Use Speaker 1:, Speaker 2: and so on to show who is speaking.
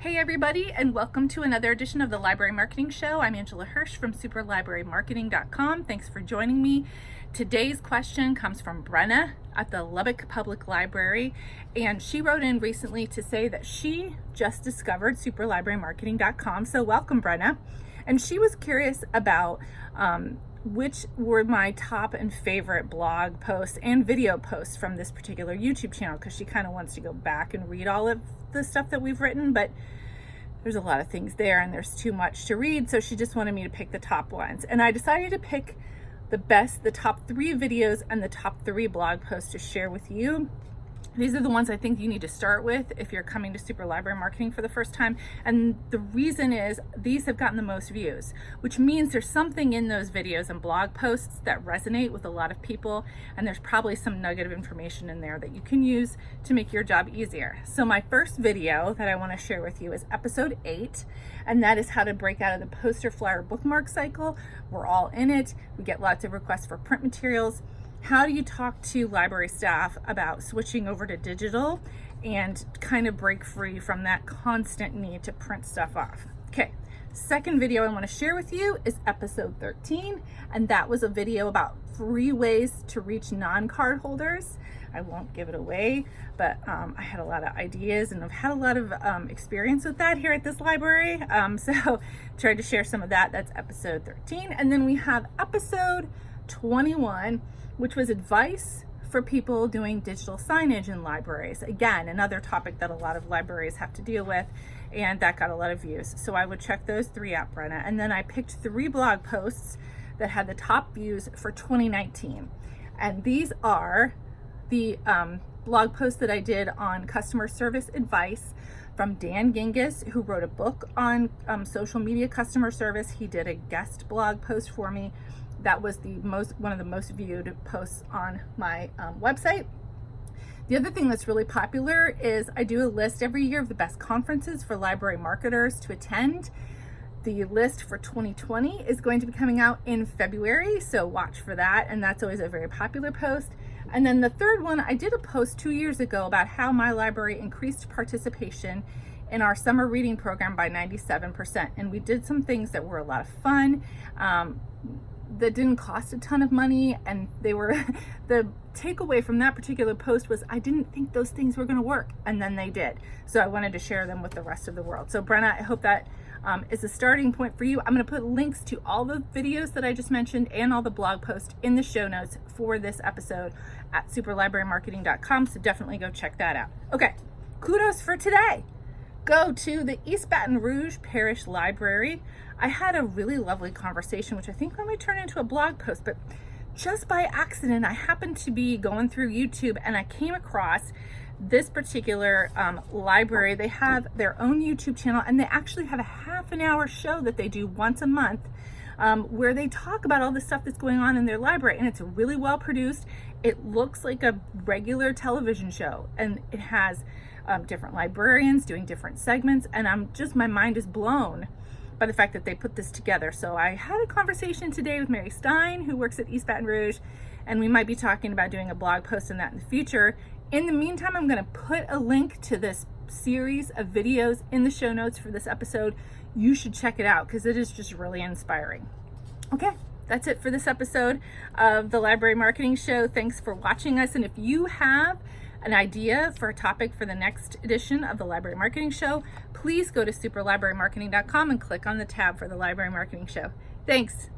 Speaker 1: Hey everybody, and welcome to another edition of the Library Marketing Show. I'm Angela Hursh from superlibrarymarketing.com. Thanks for joining me. Today's question comes from Brenna at the Lubbock Public Library, and she wrote in recently to say that she just discovered superlibrarymarketing.com. So welcome, Brenna. And she was curious about which were my top and favorite blog posts and video posts from this particular YouTube channel, because she kind of wants to go back and read all of the stuff that we've written, but there's a lot of things there and there's too much to read, so she just wanted me to pick the top ones. And I decided to pick the top 3 videos and the top 3 blog posts to share with you. These are the ones I think you need to start with if you're coming to Super Library Marketing for the first time. And the reason is these have gotten the most views, which means there's something in those videos and blog posts that resonate with a lot of people. And there's probably some nugget of information in there that you can use to make your job easier. So my first video that I want to share with you is episode 8. And that is how to break out of the poster flyer bookmark cycle. We're all in it. We get lots of requests for print materials. How do you talk to library staff about switching over to digital and kind of break free from that constant need to print stuff off? Okay, second video I want to share with you is episode 13, and that was a video about 3 ways to reach non-card holders. I won't give it away, but I had a lot of ideas and I've had a lot of experience with that here at this library. So tried to share some of that. That's episode 13. And then we have episode 21, which was advice for people doing digital signage in libraries. Again, another topic that a lot of libraries have to deal with, and that got a lot of views. So I would check those 3 out, Brenna. And then I picked 3 blog posts that had the top views for 2019. And these are the blog posts that I did on customer service advice from Dan Genghis, who wrote a book on social media customer service. He did a guest blog post for me. That was one of the most viewed posts on my website. The other thing that's really popular is I do a list every year of the best conferences for library marketers to attend. The list for 2020 is going to be coming out in February, so watch for that, and that's always a very popular post. And then the third one, I did a post 2 years ago about how my library increased participation in our summer reading program by 97%, and we did some things that were a lot of fun. That didn't cost a ton of money, and they were the takeaway from that particular post was I didn't think those things were going to work, and then they did. So I wanted to share them with the rest of the world. So Brenna, I hope that is a starting point for you. I'm going to put links to all the videos that I just mentioned and all the blog posts in the show notes for this episode at superlibrarymarketing.com, so definitely go check that out. Okay, kudos for today go to the East Baton Rouge Parish Library. I had a really lovely conversation, which I think might turn into a blog post, but just by accident, I happened to be going through YouTube and I came across this particular library. They have their own YouTube channel, and they actually have a half-an-hour show that they do once a month where they talk about all the stuff that's going on in their library, and it's really well produced. It looks like a regular television show, and it has different librarians doing different segments, and my mind is blown by the fact that they put this together. So I had a conversation today with Mary Stein, who works at East Baton Rouge, and we might be talking about doing a blog post on that in the future. In the meantime, I'm going to put a link to this series of videos in the show notes for this episode. You should check it out because it is just really inspiring. Okay, that's it for this episode of the Library Marketing Show. Thanks for watching us, and if you have an idea for a topic for the next edition of the Library Marketing Show, please go to superlibrarymarketing.com and click on the tab for the Library Marketing Show. Thanks.